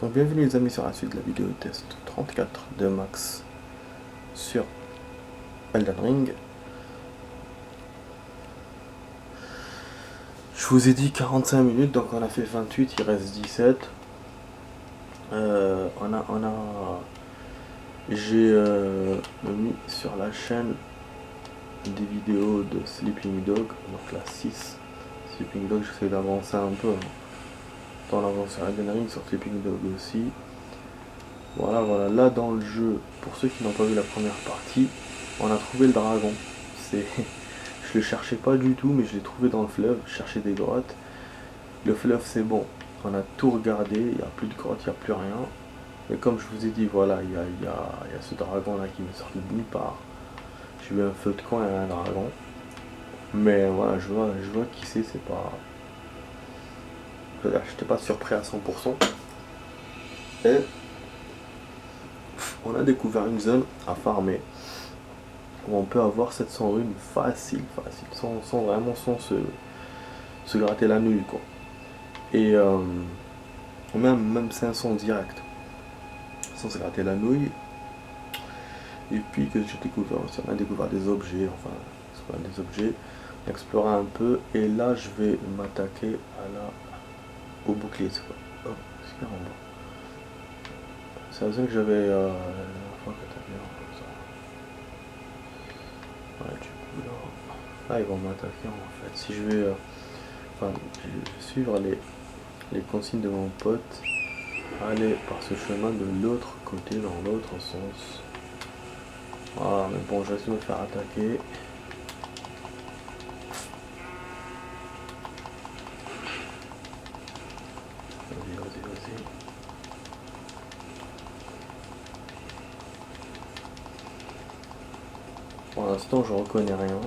Donc bienvenue les amis sur la suite de la vidéo test 34 de Max sur Elden Ring. Je vous ai dit 45 minutes, donc on a fait 28, il reste 17. J'ai mis sur la chaîne des vidéos de Sleeping Dog, donc la 6. Sleeping Dog, j'essaie d'avancer un peu. Dans l'avance sur Elden Ring, sur Sleeping Dog aussi. Voilà, là dans le jeu, pour ceux qui n'ont pas vu la première partie, on a trouvé le dragon. Je le cherchais pas du tout, mais je l'ai trouvé dans le fleuve, je cherchais des grottes. Le fleuve c'est bon, on a tout regardé, il n'y a plus de grottes, il n'y a plus rien. Mais comme je vous ai dit, voilà, il y a ce dragon là qui me sort de nulle part. J'ai eu un feu de camp et un dragon. Mais voilà, je vois qui c'est pas... J'étais pas surpris à 100%. Et on a découvert une zone à farmer où on peut avoir 700 runes facile, sans se gratter la nuit quoi. Et même 500 direct, sans se gratter la nouille. Et puis que j'ai découvert aussi, on a découvert des objets, enfin c'est pas des objets, on a exploré un peu. Et là je vais m'attaquer au bouclier, c'est quoi? Oh, super en bas. C'est la zone que j'avais la dernière fois que t'as vu comme ça. Ouais, du coup là ils vont m'attaquer en fait. Si je vais je vais suivre les consignes de mon pote, aller par ce chemin de l'autre côté, dans l'autre sens. Voilà, mais bon, je vais essayer de me faire attaquer. Vas-y. Pour l'instant, je reconnais rien.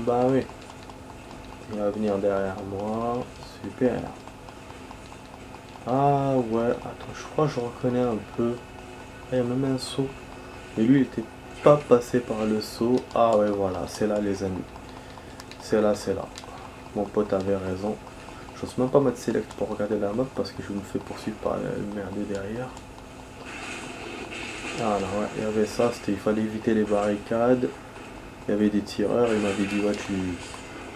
Bah oui. Il va venir derrière moi. Super. Ah ouais, attends, je crois que je reconnais un peu. Ah, il y a même un saut. Mais lui, il était pas passé par le saut. Ah ouais, voilà, c'est là les amis. C'est là. Mon pote avait raison. J'ose même pas mettre select pour regarder la map parce que je me fais poursuivre par le merdier derrière. Ah là ouais, il y avait ça, il fallait éviter les barricades. Il y avait des tireurs, il m'avait dit ouais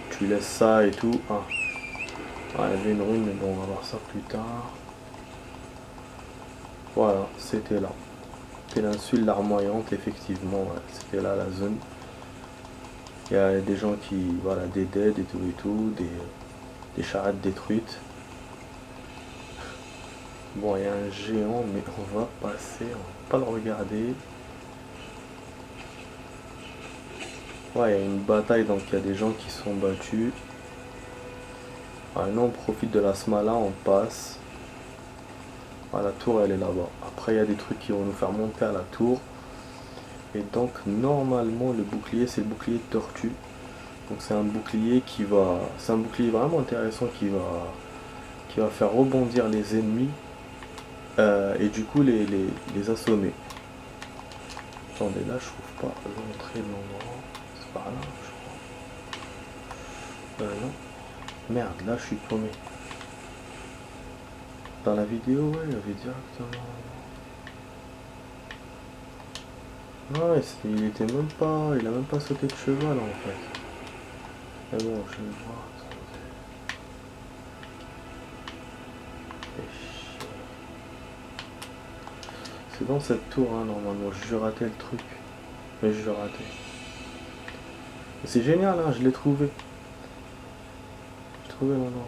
tu laisses ça et tout. Ah. Ah, il y avait une rune, mais bon on va voir ça plus tard. Voilà, c'était là. Péninsule larmoyante, effectivement, ouais, c'était là la zone. Il y a des gens qui, voilà, des dead et tout, des charrettes détruites. Bon, il y a un géant, mais on va passer, on va pas le regarder. Ouais, il y a une bataille, donc il y a des gens qui sont battus. Ah, nous on profite de la smala, on passe. Ah, la tour elle est là-bas. Après il y a des trucs qui vont nous faire monter à la tour. Et donc normalement le bouclier c'est le bouclier de tortue. Donc c'est un bouclier qui va. C'est un bouclier vraiment intéressant qui va faire rebondir les ennemis. Et du coup les assommer. Attendez, là je trouve pas l'entrée de l'endroit. C'est par là je crois. Non. Merde, là je suis paumé. Dans la vidéo, ouais, il y avait directement... Ouais, il était même pas... Il a même pas sauté de cheval en fait. Mais bon, je vais voir. C'est dans cette tour, hein, normalement. Je vais rater le truc. Mais je vais rater. C'est génial, hein, je l'ai trouvé. J'ai trouvé l'endroit.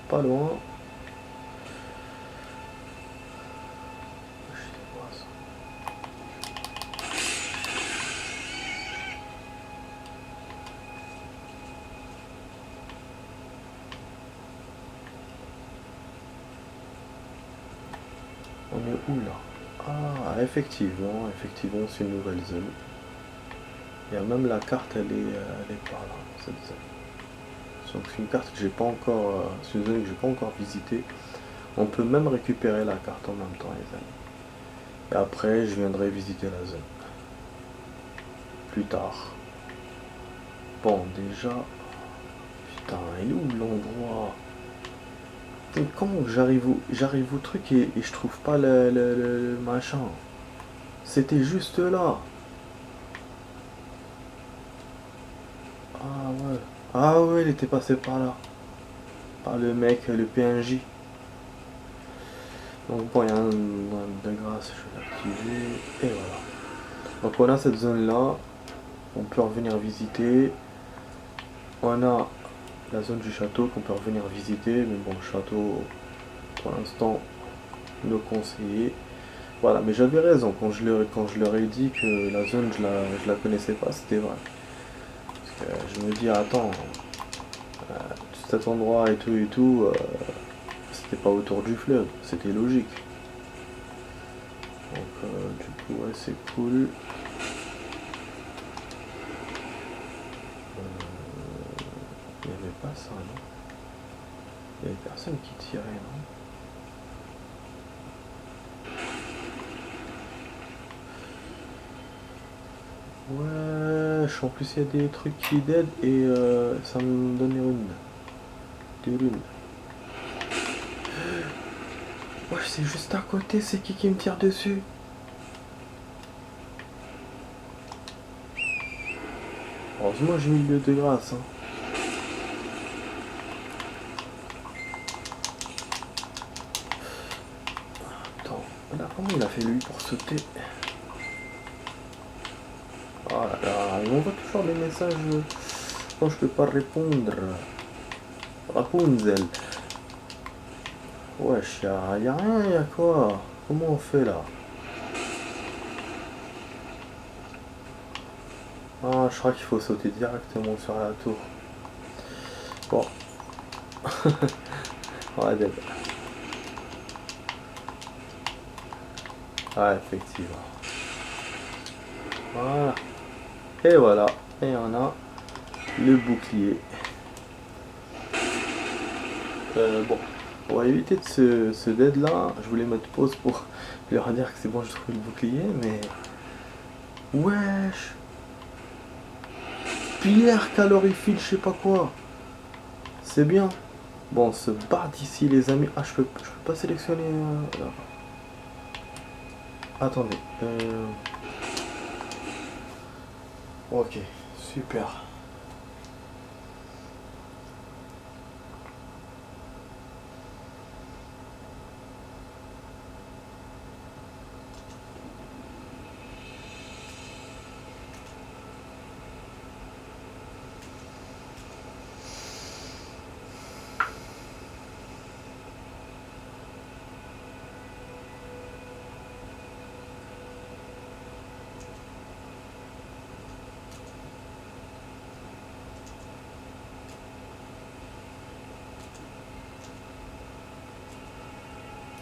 Pas loin. On est où là? Ah, effectivement, c'est une nouvelle zone. Il y a même la carte, elle est par là, cette zone. Donc c'est une carte que j'ai pas encore, c'est une zone que j'ai pas encore visitée. On peut même récupérer la carte en même temps, les amis. Et après, je viendrai visiter la zone. Plus tard. Bon, déjà... Putain, il est où l'endroit? Et comment j'arrive au truc et je trouve pas le machin? C'était juste là. Ah ouais. Ah ouais, il était passé par là. Par le mec, le PNJ. Donc bon, il y a un de grâce, je vais l'activer. Et voilà. Donc on a cette zone là. On peut revenir visiter. On a la zone du château qu'on peut revenir visiter. Mais bon, le château, pour l'instant, le conseiller. Voilà, mais j'avais raison quand je leur ai dit que la zone, je la connaissais pas, c'était vrai. Parce que je me dis, attends, cet endroit et tout, c'était pas autour du fleuve, c'était logique. Donc, du coup, ouais, c'est cool. Il n'y avait pas ça, non? Il y avait personne qui tirait, non? Ouais, en plus il y a des trucs qui dead et ça me donne des runes. Ouais, c'est juste à côté, c'est qui me tire dessus? Heureusement j'ai mis le de grâce. Hein. Attends, là, comment il a fait lui pour sauter? Ah là là, il m'envoie toujours des messages dont je peux pas répondre. Rapunzel. Wesh, y a rien, y a quoi? Comment on fait là? Ah, je crois qu'il faut sauter directement sur la tour. Bon. Ouais, dead. Ah, effectivement. Voilà. Et voilà. Et on a le bouclier. Bon. On va éviter de ce dead là. Je voulais mettre pause pour leur dire que c'est bon, j'ai trouvé le bouclier, mais... Wesh. Pierre calorifile, je sais pas quoi. C'est bien. Bon, on se barre d'ici, les amis. Ah, je peux pas sélectionner... Attendez. Ok, super.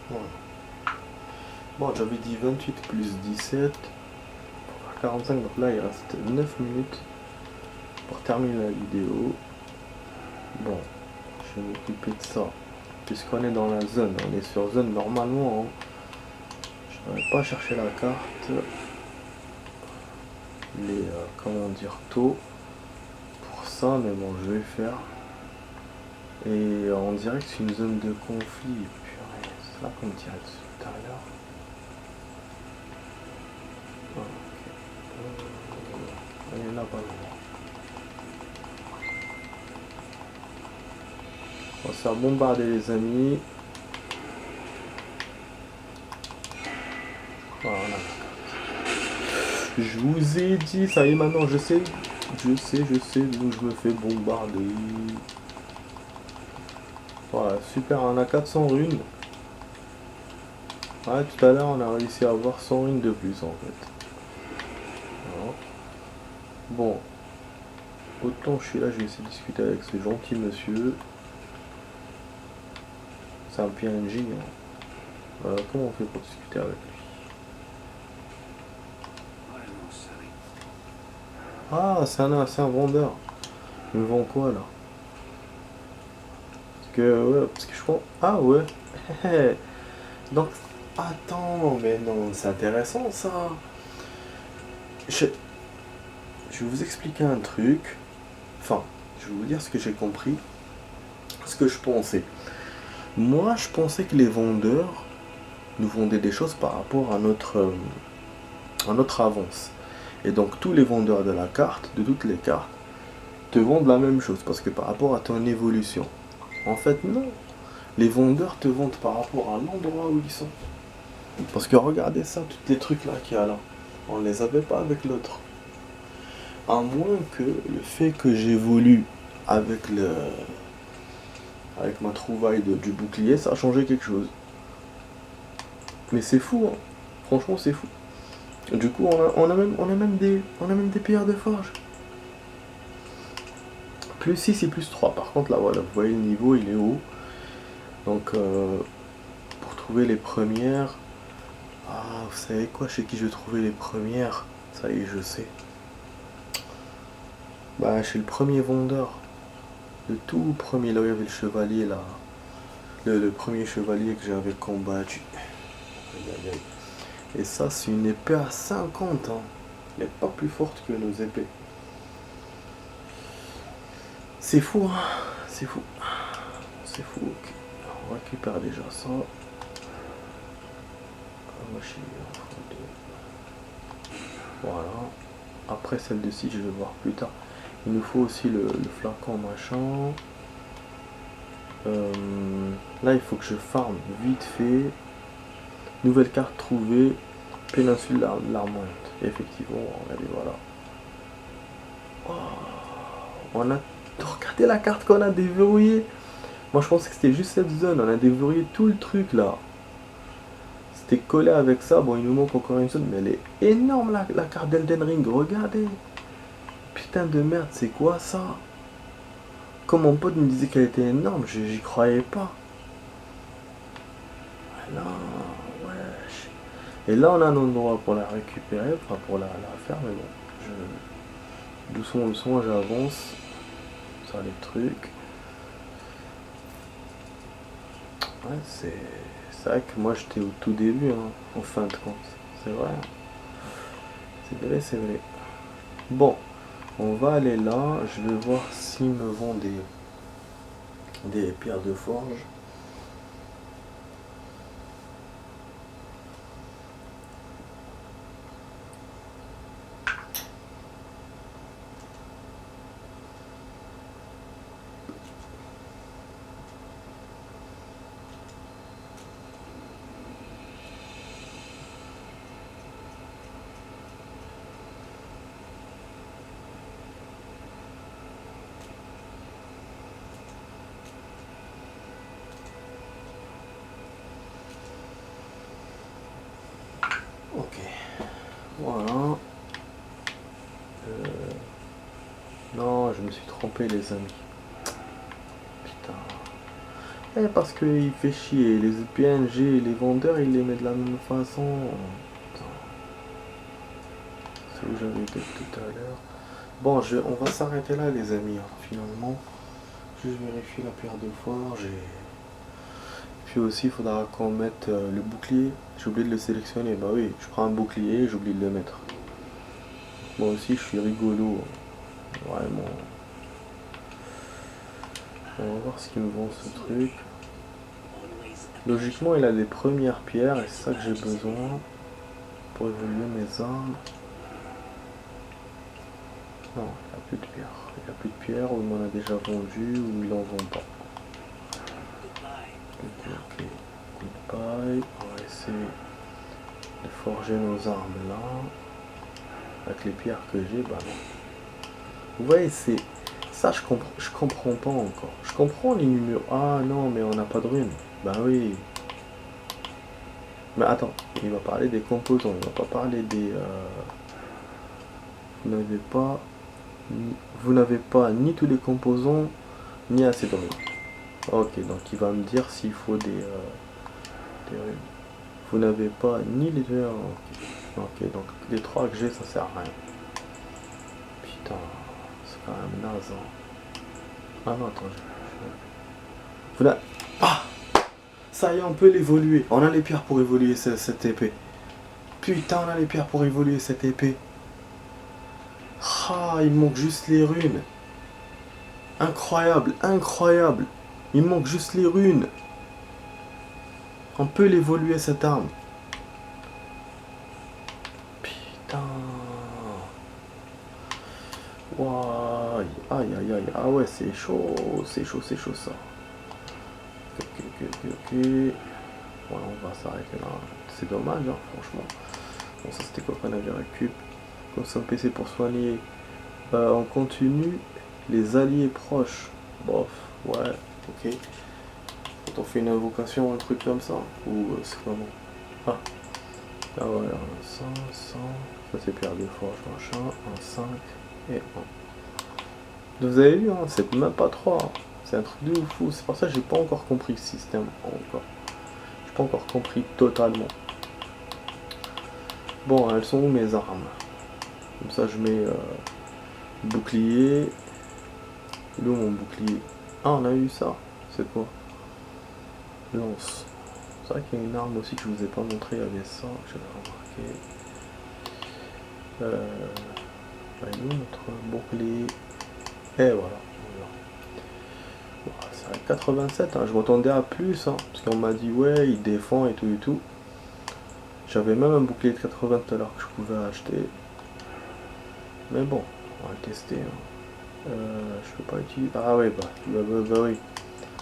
Voilà. Bon, j'avais dit 28 plus 17 pour faire 45, donc là il reste 9 minutes pour terminer la vidéo. Bon, je vais m'occuper de ça. Puisqu'on est dans la zone, on est sur zone normalement. Hein. Je n'aurais pas cherché la carte. Les, comment dire, taux pour ça, mais bon, je vais faire. Et on dirait que c'est une zone de conflit. Purée, c'est là qu'on me tirait dessus tout à l'heure. Il est là, pas loin. On va se faire bombarder, les amis. Voilà. Je vous ai dit, ça y est maintenant, je sais d'où je me fais bombarder. Voilà, super, on a 400 runes. Ouais, tout à l'heure on a réussi à avoir 100 runes de plus en fait. Voilà. Bon, autant je suis là, je vais essayer de discuter avec ce gentil monsieur. C'est un PNJ. Hein. Comment on fait pour discuter avec lui? Ah, c'est un vendeur. Il me vend quoi là? Parce que je crois... Ah ouais. Donc, attends, mais non, c'est intéressant ça. Je vais vous expliquer un truc. Enfin, je vais vous dire ce que j'ai compris, ce que je pensais. Moi, je pensais que les vendeurs nous vendaient des choses par rapport à notre avance. Et donc, tous les vendeurs de la carte, de toutes les cartes, te vendent la même chose, parce que par rapport à ton évolution. En fait, non. Les vendeurs te vendent par rapport à l'endroit où ils sont. Parce que regardez ça, tous les trucs là qu'il y a là, on les avait pas avec l'autre. À moins que le fait que j'évolue avec avec ma trouvaille du bouclier, ça a changé quelque chose. Mais c'est fou, hein. Franchement c'est fou. Du coup on a même des pierres de forge. Plus 6 et plus 3. Par contre là voilà, vous voyez le niveau il est haut. Donc pour trouver les premières. Ah vous savez quoi, chez qui je vais trouver les premières? Ça y est je sais. Bah chez le premier vendeur. Le tout premier, là où il y avait le chevalier là. Le premier chevalier que j'avais combattu. Aïe, aïe, aïe. Et ça c'est une épée à 50 hein. Elle n'est pas plus forte que nos épées. C'est fou hein. C'est fou. C'est fou. Ok. On récupère déjà ça. Voilà. Après celle de ci je vais voir plus tard. Il nous faut aussi le flacon machin. Là il faut que je farme vite fait. Nouvelle carte trouvée. Péninsule Larmoyante. Effectivement, regardez, voilà. Oh, on a regardé la carte qu'on a déverrouillée. Moi je pensais que c'était juste cette zone. On a déverrouillé tout le truc là. C'était collé avec ça. Bon il nous manque encore une zone. Mais elle est énorme la carte d'Elden Ring. Regardez. Putain de merde, c'est quoi ça? Comme mon pote me disait qu'elle était énorme, j'y croyais pas. Là, wesh. Et là, on a un endroit pour la récupérer, enfin pour la faire, mais bon. Doucement, doucement, j'avance. Ça, les trucs. Ouais, c'est vrai que moi, j'étais au tout début, hein, en fin de compte. C'est vrai. C'est vrai, c'est vrai. Bon, on va aller là. Je vais voir s'ils me vendent des pierres de forge. Ok, voilà. Non, je me suis trompé les amis. Putain. Eh, parce qu'il fait chier. Les PNG et les vendeurs, ils les mettent de la même façon. Putain. C'est où j'avais été tout à l'heure. Bon, on va s'arrêter là les amis, hein, finalement. Juste vérifier la pierre de forge et... Puis aussi, il faudra qu'on mette le bouclier. J'ai oublié de le sélectionner. Bah oui, je prends un bouclier et j'oublie de le mettre. Moi aussi, je suis rigolo. Vraiment. On va voir ce qu'ils me vend ce truc. Logiquement, il a des premières pierres et c'est ça que j'ai besoin pour évoluer mes armes. Non, il n'y a plus de pierres. Il n'y a plus de pierres, ou il m'en a déjà vendu, ou il en vend pas. Ok. Goodbye. On va essayer de forger nos armes là. Avec les pierres que j'ai, bah non. Vous voyez, c'est... Ça, je comprends pas encore. Je comprends les numéros. Ah non, mais on n'a pas de runes. Bah oui. Mais attends, il va parler des composants. Il va pas parler des... Vous n'avez pas ni tous les composants, ni assez de runes. Ok, donc il va me dire s'il faut des runes. Vous n'avez pas ni les deux. Ok, donc les trois que j'ai, ça sert à rien. Putain, c'est quand même naze. Hein. Ah non, attends, vous n'avez... Ah, ça y est, on peut l'évoluer. On a les pierres pour évoluer cette épée. Putain, on a les pierres pour évoluer cette épée. Ah, il manque juste les runes. Incroyable, incroyable. Il manque juste les runes. On peut l'évoluer cette arme. Putain. Waouh. Aïe aïe aïe. Ah ouais, c'est chaud ça. Ok. Voilà, on va s'arrêter là. C'est dommage, hein, franchement. Bon, ça c'était quoi qu'on avait récup. Comme ça, PC pour soigner. On continue. Les alliés proches. Bof, ouais, ok. Quand on fait une invocation, un truc comme ça. Ou c'est comment? Ah ouais, 100, ça c'est pierre de forge, machin. Un 5 et 1. Vous avez vu, hein, c'est même pas 3. C'est un truc de fou. C'est pour ça que j'ai pas encore compris le système. Encore. J'ai pas encore compris totalement. Bon, elles sont où mes armes? Comme ça, je mets bouclier. Il est où mon bouclier? Ah, on a eu ça. C'est quoi? Lance. C'est vrai qu'il y a une arme aussi que je vous ai pas montré. Il y avait ça. J'avais remarqué. Il est où notre bouclier? Et voilà. C'est à 87. Hein. Je m'attendais à plus. Hein, parce qu'on m'a dit, ouais, il défend et tout. J'avais même un bouclier de 80 tout à l'heure que je pouvais acheter. Mais bon, on va le tester. Hein. Je peux pas utiliser. Ah ouais, bah oui.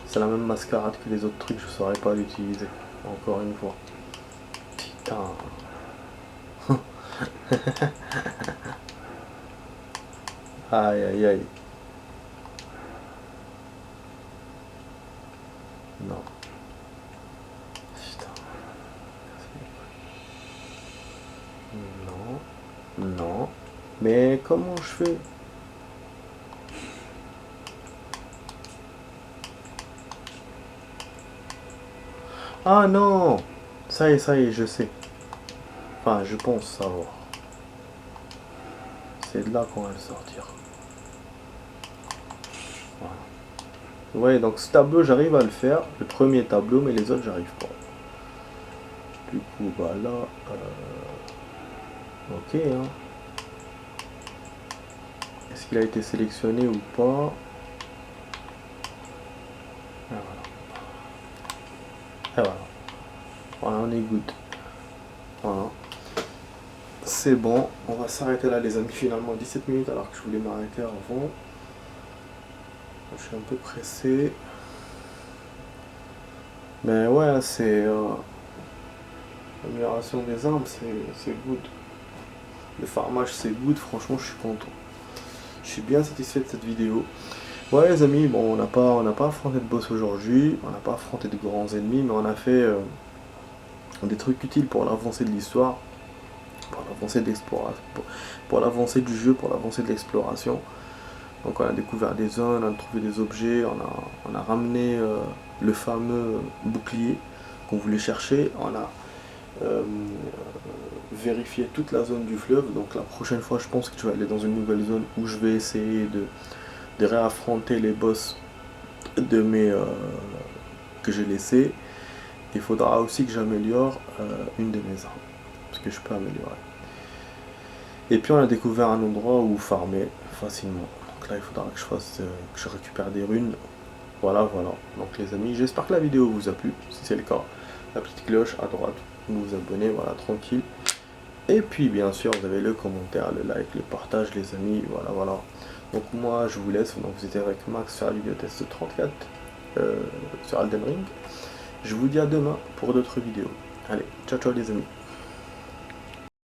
C'est la même mascarade que les autres trucs, je saurais pas l'utiliser. Encore une fois. Putain. Aïe aïe aïe. Non. Putain. Non. Mais comment je fais? Ah non! Ça y est, je sais. Enfin, je pense savoir. C'est de là qu'on va le sortir. Voilà. Ouais, donc ce tableau, j'arrive à le faire. Le premier tableau, mais les autres, j'arrive pas. Du coup, bah là... Ok, hein. Est-ce qu'il a été sélectionné ou pas? Ah, voilà. Voilà, on est good. Voilà. C'est bon, on va s'arrêter là les amis, finalement 17 minutes alors que je voulais m'arrêter avant. Je suis un peu pressé. Mais ouais, c'est... l'amélioration des armes, c'est good. Le farmage, c'est good, franchement, je suis content. Je suis bien satisfait de cette vidéo. Ouais les amis, bon, on n'a pas affronté de boss aujourd'hui, on n'a pas affronté de grands ennemis, mais on a fait des trucs utiles pour l'avancée de l'histoire, pour l'avancée de l'exploration, pour l'avancée du jeu, pour l'avancée de l'exploration. Donc on a découvert des zones, on a trouvé des objets, on a ramené le fameux bouclier qu'on voulait chercher, on a vérifié toute la zone du fleuve. Donc la prochaine fois je pense que je vais aller dans une nouvelle zone où je vais essayer de réaffronter les boss de mes que j'ai laissés. Il faudra aussi que j'améliore une de mes armes, parce que je peux améliorer. Et puis on a découvert un endroit où farmer facilement. Donc là il faudra que je fasse que je récupère des runes. Voilà. Donc les amis, j'espère que la vidéo vous a plu. Si c'est le cas, la petite cloche à droite, vous vous abonnez, voilà, tranquille. Et puis bien sûr vous avez le commentaire, le like, le partage les amis, voilà. Donc moi je vous laisse, donc vous étiez avec Max sur la vidéo test 34 sur Elden Ring. Je vous dis à demain pour d'autres vidéos. Allez, ciao les amis.